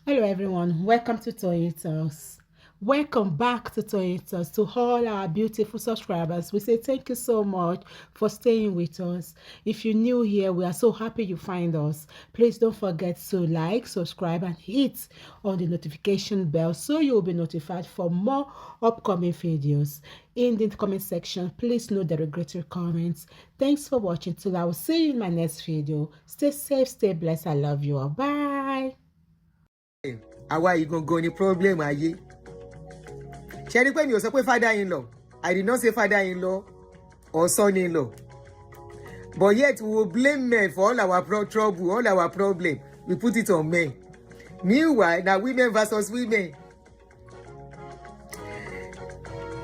Hello everyone, welcome to Toyeen Talks. Welcome back to Toyeen Talks. To all our beautiful subscribers, we say thank you so much for staying with us. If you're new here, we are so happy you find us. Please don't forget to like, subscribe and hit on the notification bell so you'll be notified for more upcoming videos. In the comment section, please note the regretful comments. Thanks for watching. Till I will see you in my next video. Stay safe, stay blessed. I love you all. Bye. Àwa yìí gangan ni problem ayé. Ṣé rí pé mi ò sọ pé father-in-law. I did not say father-in-law or son-in-law. But yet we will blame men for all our trouble, all our problem. We put it on men. Meanwhile, now women versus women.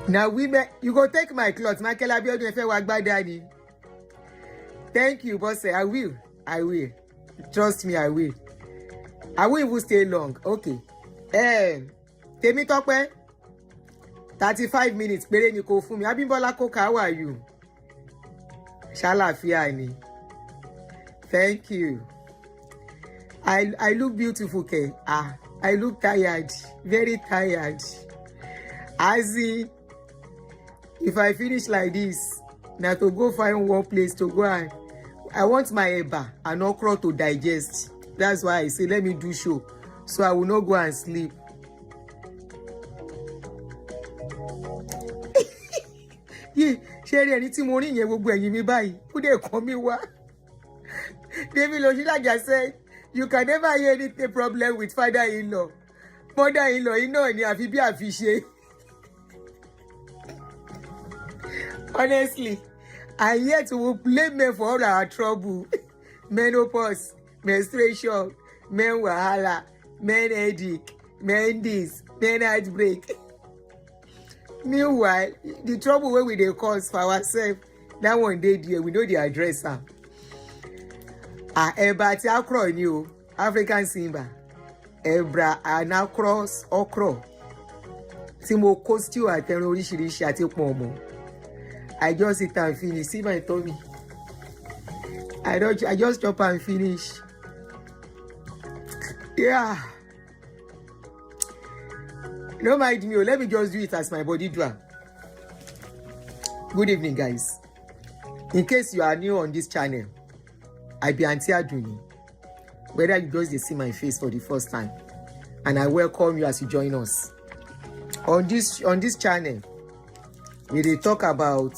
Now women, you go take my clothes. Michael Abiodun Efe Wagbada ni. Thank you, boss. I will. Trust me, I will. I won't even stay long. Okay. Temitope, 35 minutes. Pere ni kò fún mi. Abimbola Koka, how are you? Ṣàlàáfíà ni. Thank you. I look beautiful, Ke. I look tired. Very tired. As if I finish like this, now to go find one place to go and I want my eba and okra to digest. That's why I say let me do show so I will not go and sleep. Yeah, ṣé rí ẹni tí mo rí yẹn gbogbo ẹ̀yìn mi báyìí ó dẹ̀ kàn mí wá. David Oshilaja said you can never hear any problem with father-in-law. Mother-in-law iná ni àfi bí àfi ṣe. Honestly, I yet will blame men for all our trouble. Menopause, menstruation, men wahala, men headache, men this, men heartbreak. Meanwhile, the trouble wey we dey cause for ourselves, that one dey there, we know the address am. Ẹ̀bà àti okra ni o, African simba. Ẹ̀bà and okra. Tí mo kó stew àtẹran oríṣiríṣi àti pọ̀nmọ́. I just eat and finish. See my tummy. I just chop and finish. Yeah. Don't mind me. Let me just do it as my body do. Good evening, guys. In case you are new on this channel, I be AuntyAdunni. Whether you just see my face for the first time, and I welcome you as you join us. On this channel, we dey talk about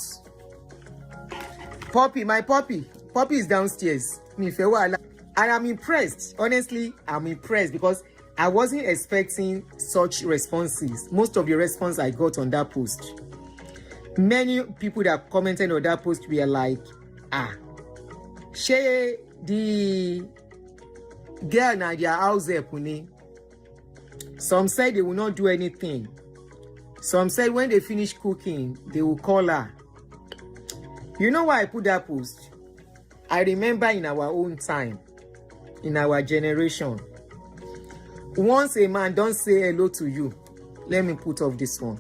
Poppy, my Poppy. Poppy is downstairs. And I'm impressed. Honestly, I'm impressed because I wasn't expecting such responses. Most of the response I got on that post, many people that commented on that post were like, share the girl na their house help. Some said they will not do anything. Some said when they finish cooking, they will call her. You know why I put that post? I remember in our own time, in our generation, once a man don't say hello to you, let me put off this one.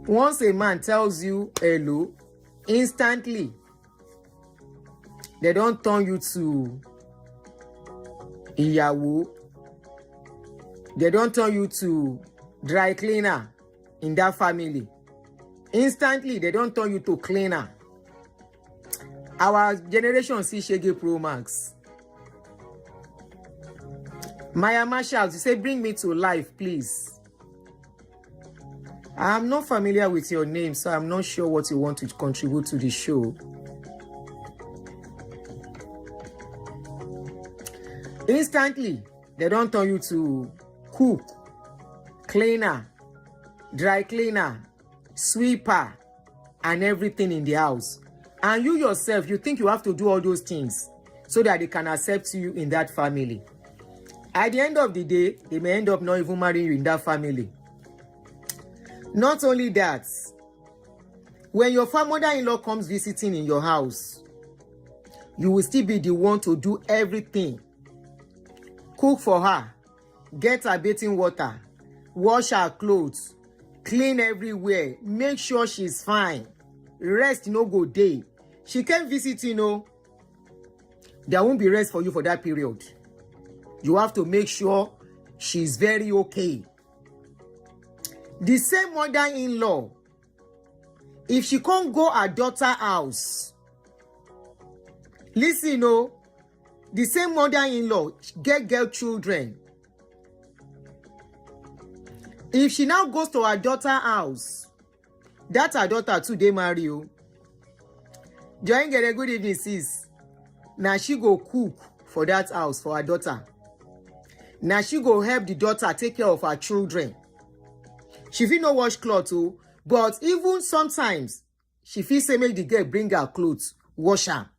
Once a man tells you hello, instantly, they don't turn you to Iyawo. They don't turn you to dry cleaner in that family. Instantly, they don't turn you to cleaner. Our generation see Shege Pro Max. Maya Marshall, you say, bring me to life, please. I'm not familiar with your name, so I'm not sure what you want to contribute to the show. Instantly, they don't turn you to cook, cleaner, dry cleaner, sweeper, and everything in the house. And you yourself, you think you have to do all those things so that they can accept you in that family. At the end of the day, they may end up not even marrying you in that family. Not only that, when your mother-in-law comes visiting in your house, you will still be the one to do everything. Cook for her, get her bathing water, wash her clothes, clean everywhere, make sure she's fine, rest no go day. She can't visit, there won't be rest for you for that period. You have to make sure she's very okay. The same mother-in-law, if she can't go her daughter house, listen, oh, the same mother-in-law get girl children. If she now goes to her daughter house, that her daughter too, they marry you. Join get a good evening, sis. Now she go cook for that house for her daughter. Now she go help the daughter take care of her children. She fit no wash clothes too, but even sometimes she fit say make the girl bring her clothes, wash her.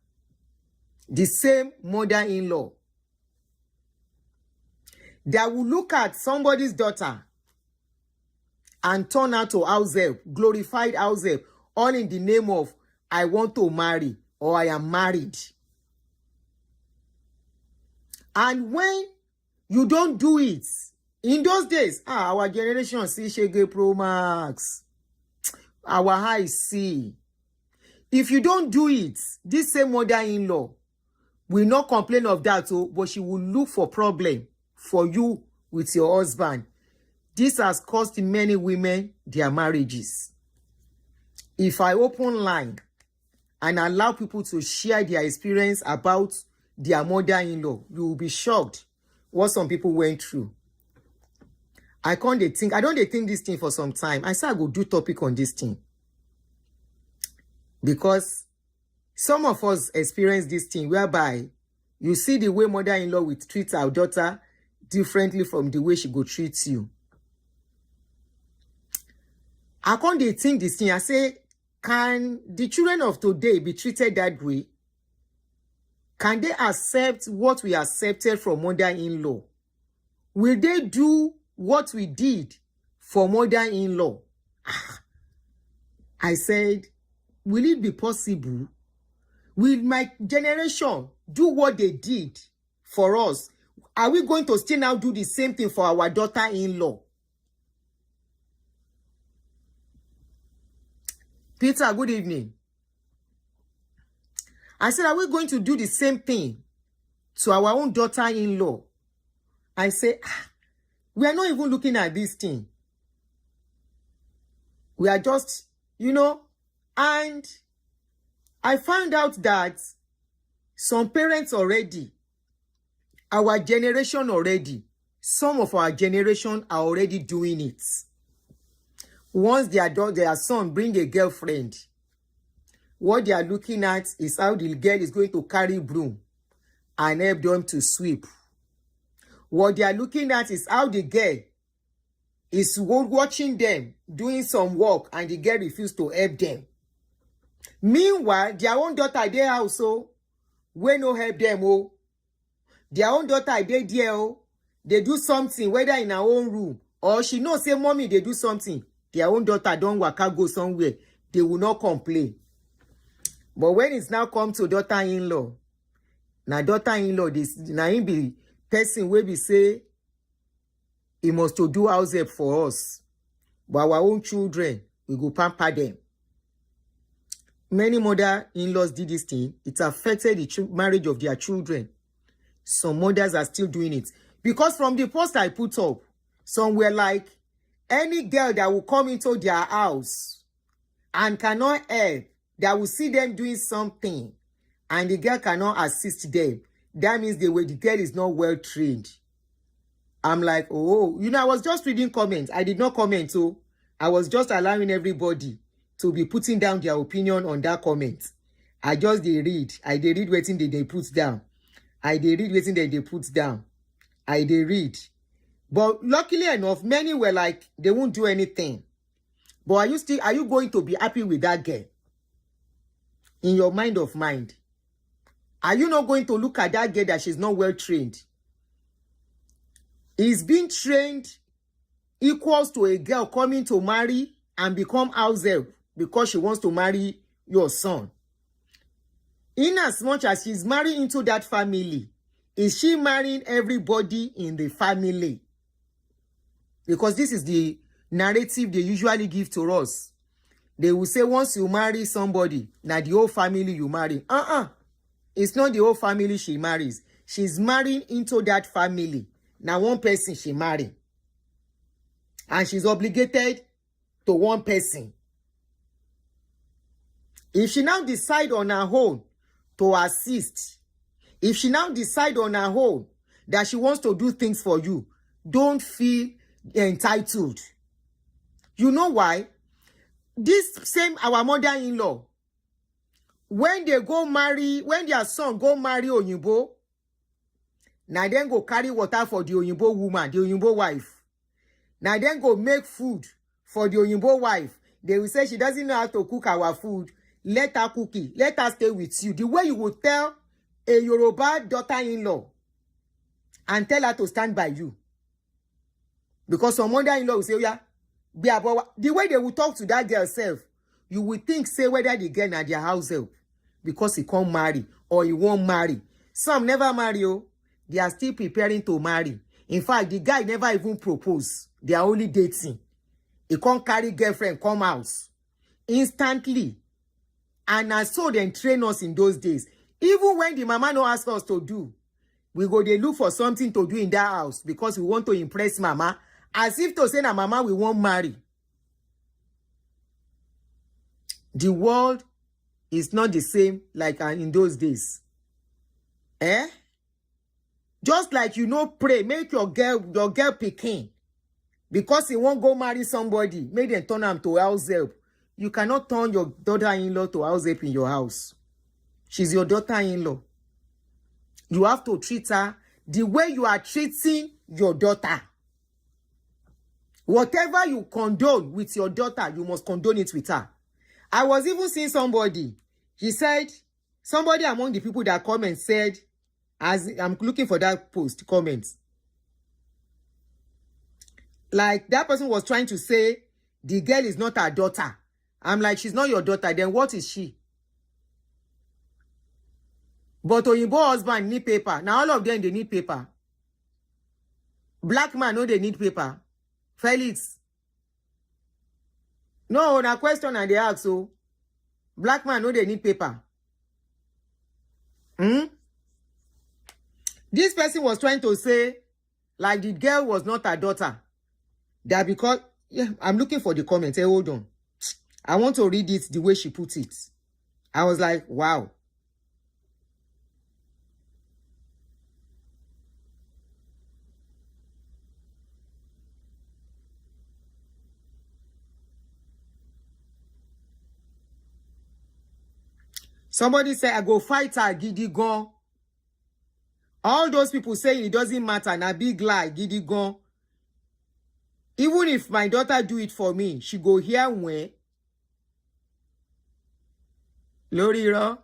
The same mother-in-law that will look at somebody's daughter and turn her to house help, glorified house help, all in the name of I want to marry or I am married. And when you don't do it, in those days, our generation see Shege Pro Max. Our eyes see. If you don't do it, this same mother-in-law will not complain of that, but she will look for problem for you with your husband. This has cost many women their marriages. If I open line and allow people to share their experience about their mother-in-law, you will be shocked what some people went through. I don't think this thing for some time. I say I go do topic on this thing. Because some of us experience this thing whereby you see the way mother-in-law will treat our daughter differently from the way she go treat you. I can't think this thing. I say, can the children of today be treated that way? Can they accept what we accepted from mother-in-law? Will they do what we did for mother-in-law? I said, will it be possible? Will my generation do what they did for us? Are we going to still now do the same thing for our daughter-in-law? Peter, good evening. I said, are we going to do the same thing to our own daughter-in-law? I say, we are not even looking at this thing. We are just, and I found out that some parents already, our generation already, some of our generation are already doing it. Once their son bring a girlfriend, what they are looking at is how the girl is going to carry broom and help them to sweep. What they are looking at is how the girl is watching them doing some work and the girl refused to help them. Meanwhile, their own daughter there also, we no help them. Their own daughter there, they do something, whether in her own room or she knows say mommy they do something. Their own daughter don't waka go somewhere. They will not complain. But when it's now come to daughter-in-law, now daughter-in-law, this now him be person will be say he must to do house help for us. But our own children, we go pamper them. Many mother-in-laws did this thing. It affected the marriage of their children. Some mothers are still doing it. Because from the post I put up, some were like, any girl that will come into their house and cannot help, that will see them doing something, and the girl cannot assist them, that means the girl is not well trained. I'm like, oh, I was just reading comments. I did not comment, so I was just allowing everybody to be putting down their opinion on that comment. I just read. I read waiting they put down. I read waiting they put down. I read. But luckily enough, many were like, they won't do anything. But are you going to be happy with that girl? In your mind of mind. Are you not going to look at that girl that she's not well trained? Is being trained equals to a girl coming to marry and become house help because she wants to marry your son? In as much as she's marrying into that family, is she marrying everybody in the family? Because this is the narrative they usually give to us. They will say once you marry somebody, now the whole family you marry. It's not the whole family she marries. She's marrying into that family. Now one person she marry. And she's obligated to one person. If she now decide on her own to assist, if she now decide on her own that she wants to do things for you, don't feel entitled. You know why? This same our mother-in-law, when they go marry, when their son go marry Oyinbo, now then go carry water for the Oyinbo woman, the Oyinbo wife. Now then go make food for the Oyinbo wife. They will say she doesn't know how to cook our food. Let her cook it. Let her stay with you. The way you would tell a Yoruba daughter-in-law and tell her to stand by you. Because some mother-in-law will say, oh, yeah, the way they will talk to that girl self, you will think, say, whether the girl at their house help because he can't marry or he won't marry. Some never marry, oh. They are still preparing to marry. In fact, the guy never even proposed. They are only dating. He can't carry girlfriend, come house. Instantly. And as so they train us in those days. Even when the mama no ask us to do, we go they look for something to do in that house because we want to impress mama. As if to say na mama we won't marry. The world is not the same like in those days. Eh? Just like you know, pray, make your girl picking. Because he won't go marry somebody, make them turn him to house help. You cannot turn your daughter-in-law to house help in your house. She's your daughter-in-law. You have to treat her the way you are treating your daughter. Whatever you condone with your daughter, you must condone it with her. I was even seeing somebody. He said, somebody among the people that comment said, as I'm looking for that post, comments. Like that person was trying to say, the girl is not her daughter. I'm like, she's not your daughter. Then what is she? But Oyinbo husband need paper. Now all of them, they need paper. Black man, no, they need paper. Felix. No, na question and they ask, so. Black man, no, they need paper. This person was trying to say, like the girl was not her daughter. That because, yeah, I'm looking for the comment. Hey, hold on. I want to read it the way she put it. I was like, wow. Somebody said, I go fight her, giddy gon. All those people saying it doesn't matter, na big lie, giddy gon. Even if my daughter do it for me, she go here when LeLori.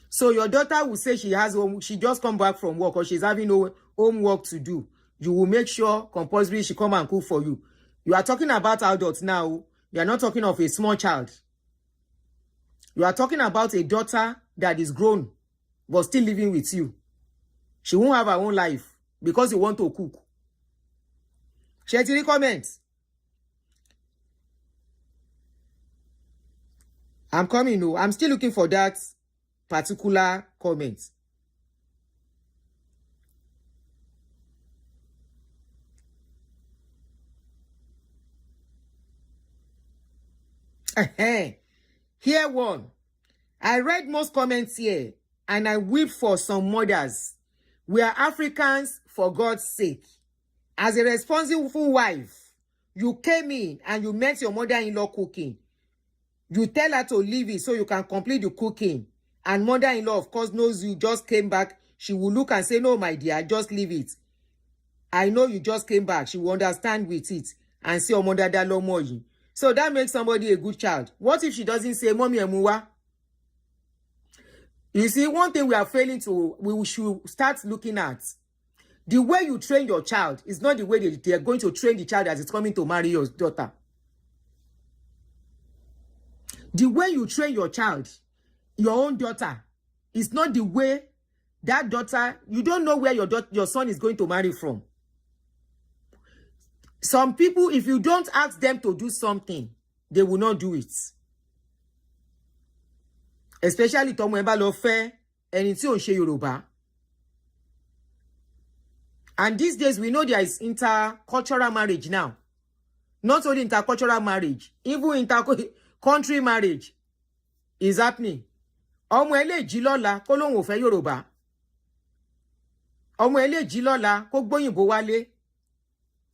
So your daughter will say she has home, she just come back from work or she's having no homework to do. You will make sure compulsory she come and cook for you. You are talking about adults now. You are not talking of a small child. You are talking about a daughter that is grown but still living with you. She won't have her own life because you want to cook. Share the comments. I'm coming. No, I'm still looking for that particular comment. Here one. I read most comments here and I weep for some mothers. We are Africans for God's sake. As a responsible wife, you came in and you met your mother-in-law cooking. You tell her to leave it so you can complete the cooking. And mother-in-law, of course, knows you just came back. She will look and say, no, my dear, just leave it. I know you just came back. She will understand with it and say, oh, mother, that more. So that makes somebody a good child. What if she doesn't say, Mommy Emuwa? You see, one thing we are failing to, we should start looking at. The way you train your child is not the way they are going to train the child that is coming to marry your daughter. The way you train your child, your own daughter, is not the way that daughter, you don't know where your son is going to marry from. Some people, if you don't ask them to do something, they will not do it. Especially Tomo Eba lo fe, eni tí ó ń ṣe Yorùbá. And these days, we know there is intercultural marriage now. Not only intercultural marriage, even inter-country marriage is happening. Ọmọ ẹ lè jí lọ́la kó lóun ò fẹ́ Yorùbá. Ọmọ ẹ lè jí lọ́la kó gbóyìnbó wálé.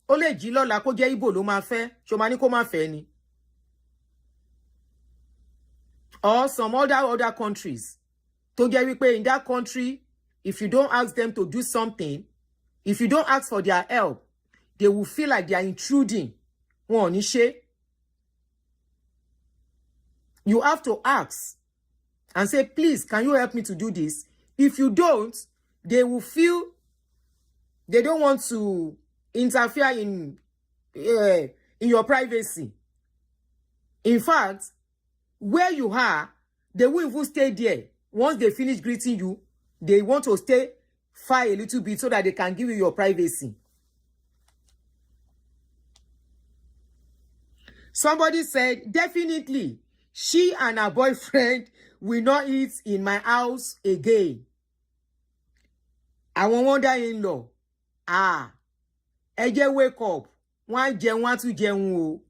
Ó lè jí lọ́la kó jẹ́ Ìgbò ló máa fẹ́. Ṣó máa ní kó má fẹ́ ni. Or some other countries. Tó jẹ́ wípé in that country, if you don't ask them to do something, if you don't ask for their help, they will feel like they are intruding. Wọn ò ní ṣe. You have to ask and say, please, can you help me to do this? If you don't, they will feel they don't want to interfere in your privacy. In fact, where you are, they will even stay there. Once they finish greeting you, they want to stay far a little bit so that they can give you your privacy. Somebody said, definitely, she and her boyfriend will not eat in my house again. Àwọn mother-in-law, ẹ jẹ́ wake up. Wọ́n jẹun, wọ́n tún jẹun o.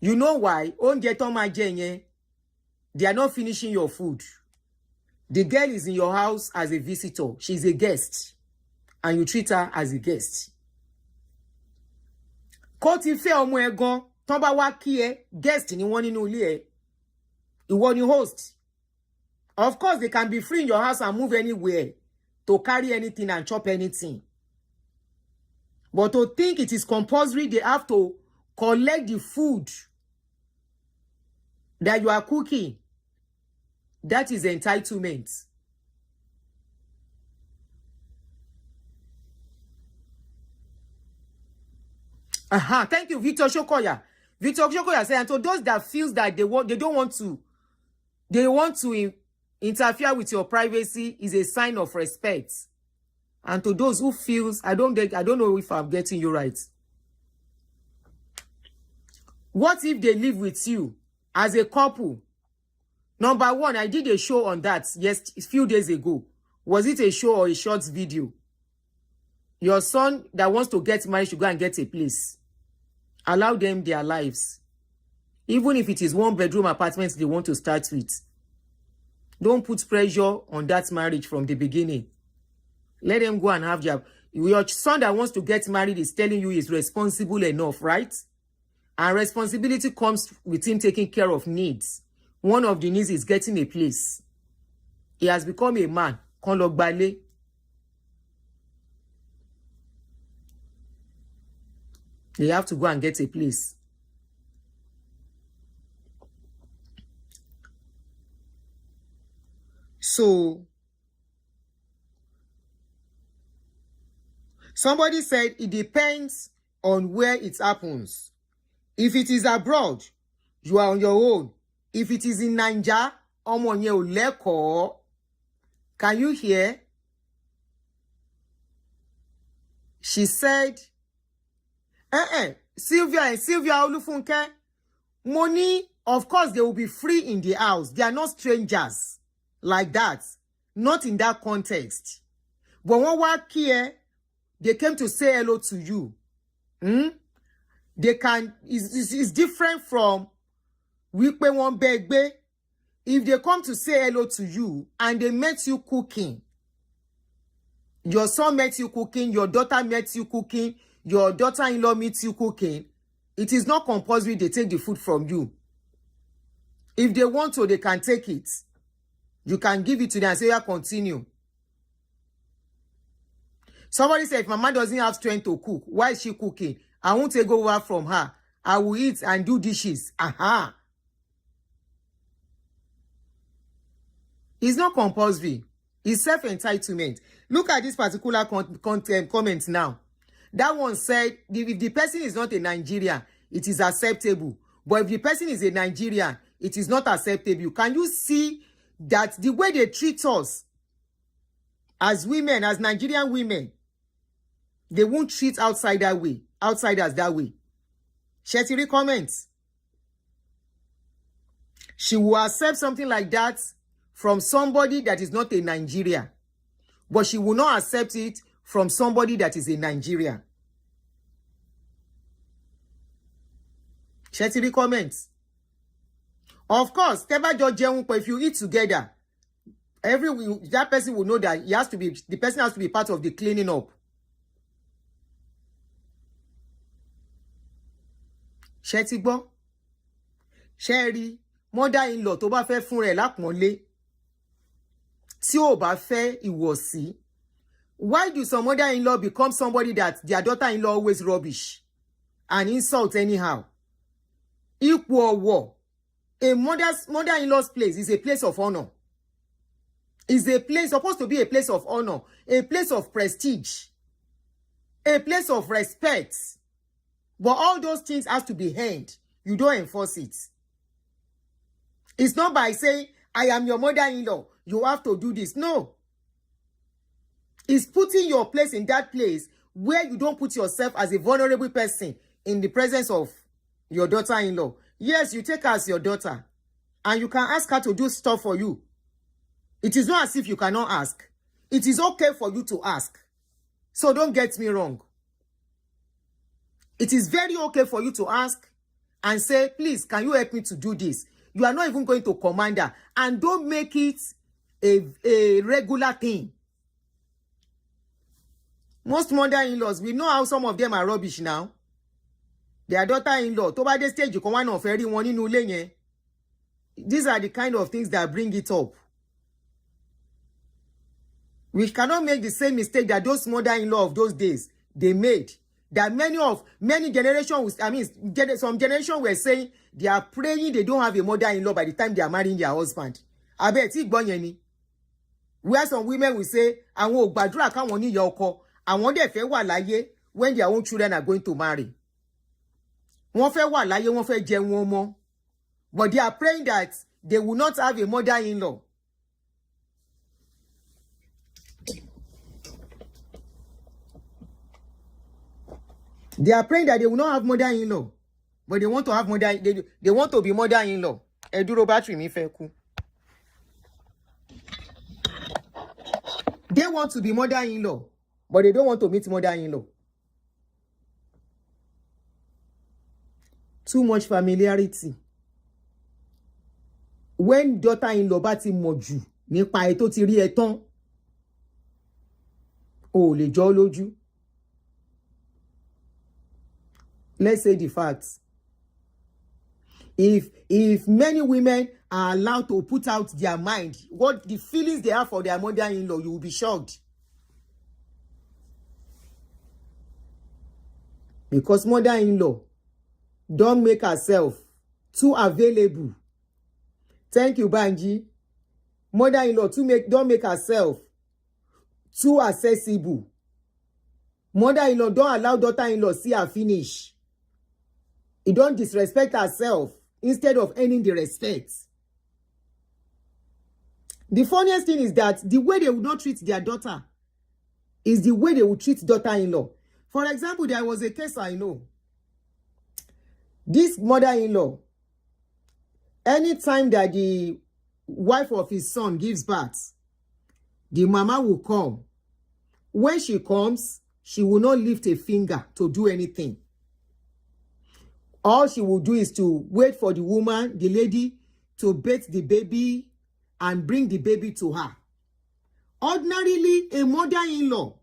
You know why? Oúnjẹ tó máa jẹ yẹn, they are not finishing your food. The girl is in your house as a visitor. She's a guest. And you treat her as a guest. Kó ti fẹ́ ọmọ ẹ gan, tán bá wá kí ẹ, guest ni wọ́n nínú ilé ẹ. Ìwọ ni host. Of course, they can be free in your house and move anywhere to carry anything and chop anything. But to think it is compulsory, they have to collect the food that you are cooking. That is entitlement. Thank you, Victor Shokoya. Victor Shokoya said, and to those that feels that they don't want to interfere with your privacy is a sign of respect. And to those who feels, I don't know if I'm getting you right. What if they live with you as a couple? Number one, I did a show on that a few days ago. Was it a show or a short video? Your son that wants to get married should go and get a place. Allow them their lives. Even if it is 1-bedroom apartment they want to start with. Don't put pressure on that marriage from the beginning. Let them go and have your son that wants to get married is telling you he's responsible enough, right? And responsibility comes with him taking care of needs. One of the needs is getting a place. He has become a man. Kan lọ gbalé. They have to go and get a place. So, somebody said it depends on where it happens. If it is abroad, you are on your own. If it is in Naija, ọmọ yẹn ò lẹ́kọ̀ọ́. Can you hear? She said, Sylvia Olufunke, money, of course, they will be free in the house. They are not strangers like that. Not in that context. But when work here, they came to say hello to you. They can, it's different from wípé wọ́n bẹ́ gbé. If they come to say hello to you and they met you cooking, your son met you cooking, your daughter met you cooking, your daughter-in-law meets you cooking, it is not compulsory they take the food from you. If they want to, they can take it. You can give it to them and say, yeah, continue. Somebody said, if Mama doesn't have strength to cook, why is she cooking? I won't take over from her. I will eat and do dishes. It's not compulsory. It's self-entitlement. Look at this particular comment now. That one said, if the person is not a Nigerian, it is acceptable. But if the person is a Nigerian, it is not acceptable. Can you see that the way they treat us as women, as Nigerian women, they won't treat outsiders that way. Shetiri comments. She will accept something like that from somebody that is not a Nigerian. But she will not accept it from somebody that is a Nigerian. Share the comments. Of course, if you eat together, that person will know that the person has to be part of the cleaning up. Ṣé ti gbọ́? Ṣé rí mother-in-law tó bá fẹ́ fún rẹ̀ lápọ́nlé tí ò bá fẹ́ ìwọ̀sí. Why do some mother-in-law become somebody that their daughter-in-law always rubbish and insult anyhow? Ipò ọ̀wọ̀. A mother-in-law's place is a place of honor. Is a place supposed to be a place of honor, a place of prestige, a place of respect. But all those things have to be earned. You don't enforce it. It's not by saying, I am your mother-in-law, you have to do this. No. It's putting your place in that place where you don't put yourself as a vulnerable person in the presence of your daughter-in-law. Yes, you take her as your daughter, and you can ask her to do stuff for you. It is not as if you cannot ask. It is okay for you to ask. So don't get me wrong. It is very okay for you to ask and say, please, can you help me to do this? You are not even going to command her. And don't make it a regular thing. Most mother-in-laws, we know how some of them are rubbish now. Their daughter-in-law, tó bá dé stage kan wá náà fẹ́ rí wọn nínú ilé yẹn. These are the kind of things that bring it up. We cannot make the same mistake that those mother-in-law of those days, they made. That many generations, some generation were saying they are praying they don't have a mother-in-law by the time they are marrying their husband. I bet tí gbọ́ yẹn ni. Where some women will say, àwọn ò gbàdúrà káwọn ní ìyá ọkọ, àwọn dẹ̀ fẹ́ wà láyé when their own children are going to marry. Wọ́n fẹ́ wà láyé, wọ́n fẹ́ jẹun ọmọ. But they are praying that they will not have a mother-in-law. They are praying that they will not have mother-in-law, but they want to have they want to be mother-in-law. Eduro battery mi fẹ́ kú. They want to be mother-in-law, but they don't want to meet mother-in-law. Too much familiarity. When daughter-in-law bá ti mọ̀ jù nípa ẹ̀ tó ti rí ẹ tán, ó lè jọ́ lójú. Let's say the facts. If many women are allowed to put out their mind, what the feelings they have for their mother-in-law, you will be shocked. Because mother-in-law don't make herself too available. Thank you, Banji. Mother-in-law don't make herself too accessible. Mother-in-law don't allow daughter-in-law see her finish. He don't disrespect herself instead of earning the respect. The funniest thing is that the way they would not treat their daughter is the way they would treat daughter-in-law. For example, there was a case I know. This mother-in-law, anytime that the wife of his son gives birth, the mama will come. When she comes, she will not lift a finger to do anything. All she will do is to wait for the woman, the lady, to bathe the baby and bring the baby to her. Ordinarily, a mother-in-law,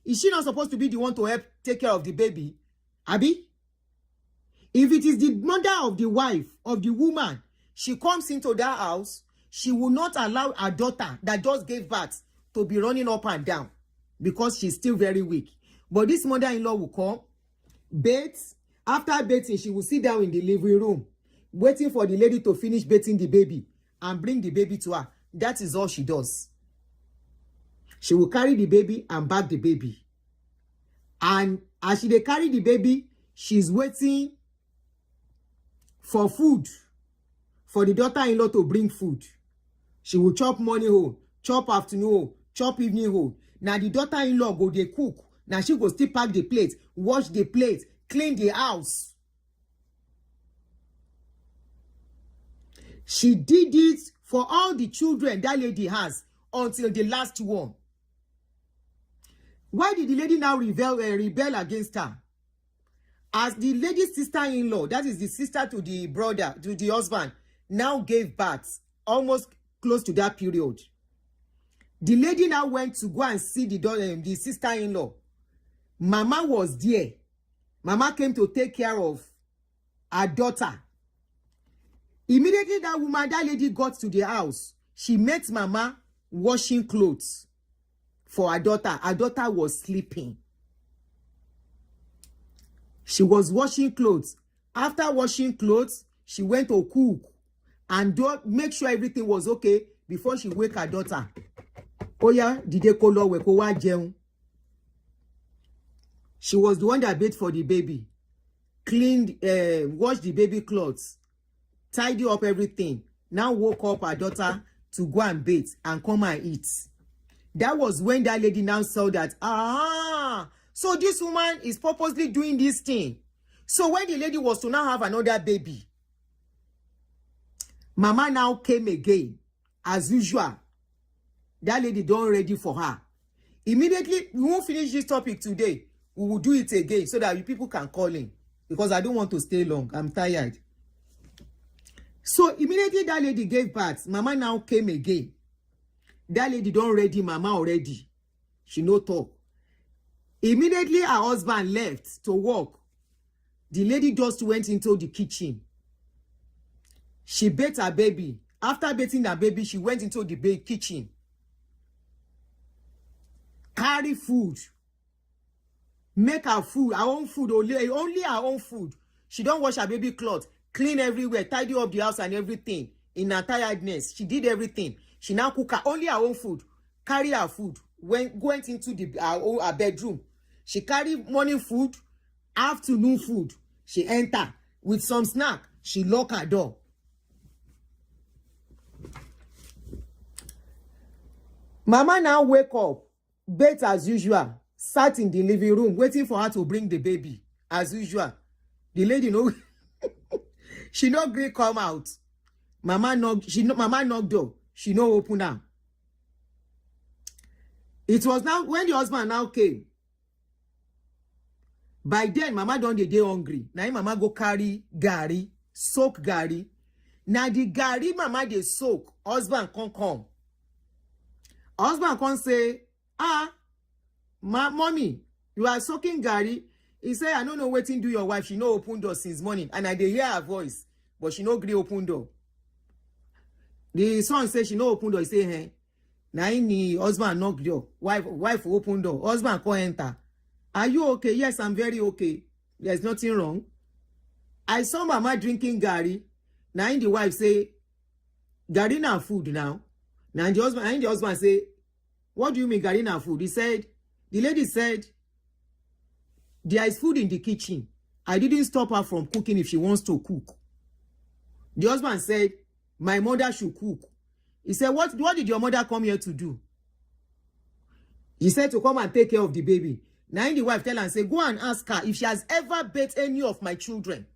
is she not supposed to be the one to help take care of the baby? Abi? If it is the mother of the wife, of the woman, she comes into that house, she will not allow her daughter that just gave birth to be running up and down because she's still very weak. But this mother-in-law will come, bathe. After bathing, she will sit down in the living room, waiting for the lady to finish bathing the baby and bring the baby to her. That is all she does. She will carry the baby and bag the baby. And as she carry the baby, she's waiting for food, for the daughter-in-law to bring food. She will chop morning home, chop afternoon home, chop evening home. Now the daughter-in-law go dey cook. Now she go still pack the plate, wash the plate, clean the house. She did it for all the children that lady has. until the last one. Why did the lady now rebel against her? As the lady's sister-in-law, that is the sister to the brother, to the husband, now gave birth almost close to that period. The lady now went to go and see the sister-in-law. Mama was there. Mama came to take care of her daughter. Immediately that lady got to the house, she met Mama washing clothes for her daughter. Her daughter was sleeping. She was washing clothes. After washing clothes, she went to cook and make sure everything was okay before she wake her daughter. Oya, dide ko lo we ko wa jẹun. She was the one that bathed for the baby, cleaned, washed the baby clothes, tidy up everything. Now woke up her daughter to go and bathe and come and eat. That was when that lady now saw that, so this woman is purposely doing this thing. So when the lady was to now have another baby, Mama now came again, as usual. That lady done ready for her. Immediately, we won't finish this topic today. We will do it again so that you people can call in. Because I don't want to stay long. I'm tired. So immediately that lady gave birth. Mama now came again. That lady done ready Mama already. She no talk. Immediately her husband left to work. The lady just went into the kitchen. She bathed her baby. After bathing her baby, she went into the kitchen. Carry food. Make her food, her own food, only her own food. She don't wash her baby clothes, clean everywhere, tidy up the house and everything. In her tiredness, she did everything. She now cook only her own food, carry her food, went into her bedroom. She carried morning food, afternoon food. She enter with some snack. She lock her door. Mama now wake up, bathe as usual. Sat in the living room waiting for her to bring the baby as usual. The lady no she no gree come out. Mama knocked door. She no open her. It was now when the husband now came. By then Mama don dey hungry. Now Mama go carry gari, soak gari. Now the gari Mama dey soak, husband come. Husband come say, mommy, you are soaking gari. He say, I don't know wetin do your wife. She no open door since morning. And I dey hear her voice, but she no gree open door. The son say she no open door. He say, hey. Now the husband knock door. Wife open door. Husband come enter. Are you okay? Yes, I'm very okay. There's nothing wrong. I saw Mama drinking gari. Now the wife say, gari na food now. Now the husband say, what do you mean gari na food? He said, the lady said, there is food in the kitchen. I didn't stop her from cooking if she wants to cook. The husband said, my mother should cook. He said, what did your mother come here to do? He said to come and take care of the baby. Now the wife tell her and say, go and ask her if she has ever bathed any of my children.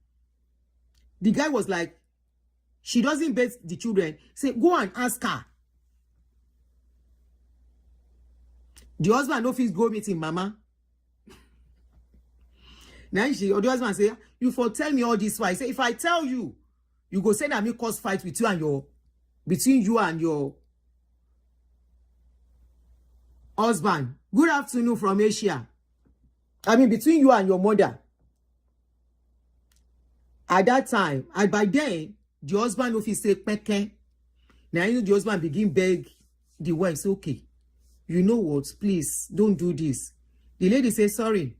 The guy was like, she doesn't bathe the children. Say, go and ask her. The husband no fit go meet him mama. Now the husband say, you for tell me all this why. Say, if I tell you, you go say that me cause fight with you and between you and your husband. Good afternoon from Asia. I mean, between you and your mother. At that time, and by then, the husband no fit say peke. Now the husband begin beg the wife, say, okay. You know what? Please, don't do this. The lady says, sorry,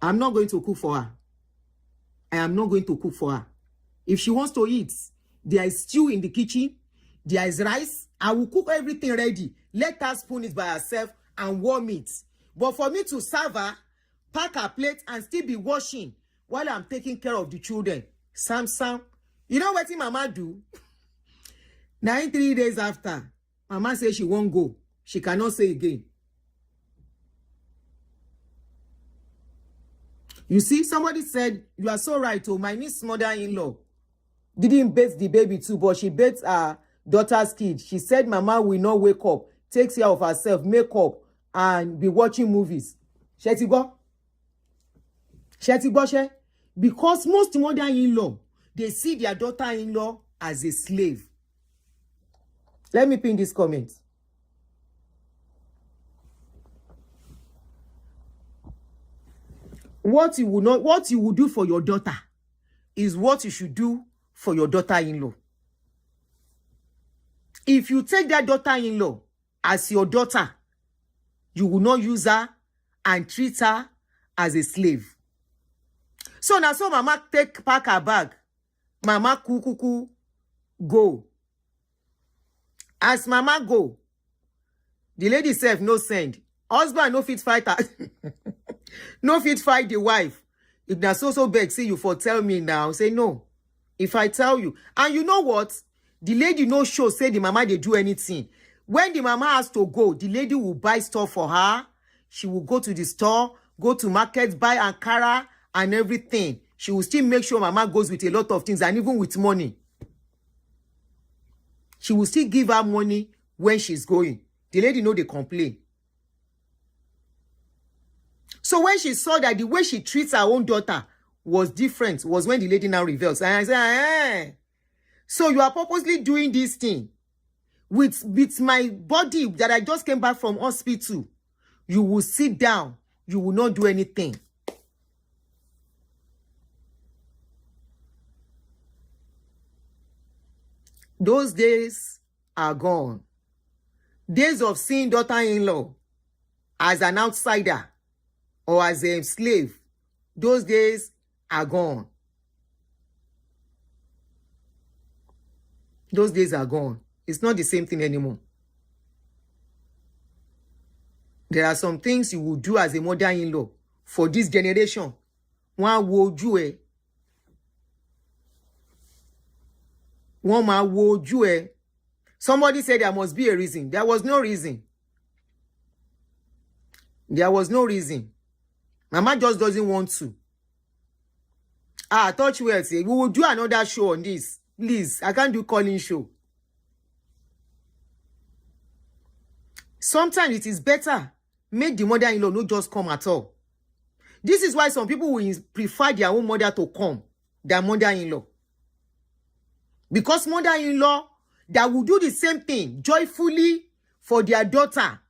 I'm not going to cook for her. I am not going to cook for her. If she wants to eat, there is stew in the kitchen. There is rice. I will cook everything ready. Let her spoon it by herself and warm it. But for me to serve her, pack her plate and still be washing while I'm taking care of the children. Sam. You know what Mama do? 3 days after, Mama says she won't go. She cannot say again. You see, somebody said, you are so right. Oh, my niece mother-in-law didn't bathe the baby too, but she bathed her daughter's kid. She said, Mama will not wake up takes care of herself, makeup, and be watching movies. Ṣé ti gbọ́? Ṣé ti gbọ́ ṣé? Because most mother-in-law, they see their daughter-in-law as a slave. Let me pin this comment. What you will do for your daughter is what you should do for your daughter-in-law. If you take that daughter-in-law as your daughter, you will not use her and treat her as a slave. So now, so mama pack her bag. Mama kukuku go. As mama go, the lady self no send. Husband no fit fight her. No fit fight the wife. If na so beg, say you for tell me now. Say no. If I tell you. And you know what? The lady no show say the mama they do anything. When the mama has to go, the lady will buy stuff for her. She will go to the store, go to market, buy Ankara and everything. She will still make sure mama goes with a lot of things and even with money. She will still give her money when she's going. The lady know they complain. So when she saw that the way she treats her own daughter was different, was when the lady now reveals. And I said, so you are purposely doing this thing with my body that I just came back from hospital. You will sit down. You will not do anything. Those days are gone. Days of seeing daughter-in-law as an outsider or as a slave, those days are gone. Those days are gone. It's not the same thing anymore. There are some things you will do as a mother-in-law for this generation. One would you One ma would you Somebody said there must be a reason. There was no reason. There was no reason. Mama just doesn't want to. I thought you were saying we will do another show on this. Please, I can't do calling show. Sometimes it is better make the mother-in-law not just come at all. This is why some people will prefer their own mother to come than mother-in-law. Because mother-in-law that will do the same thing joyfully for their daughter,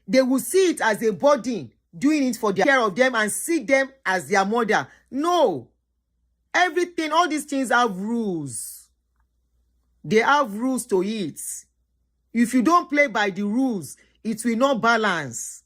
they will see it as a burden, doing it for their care of them and see them as their mother. No. Everything, all these things have rules. They have rules to it. If you don't play by the rules, it will not balance.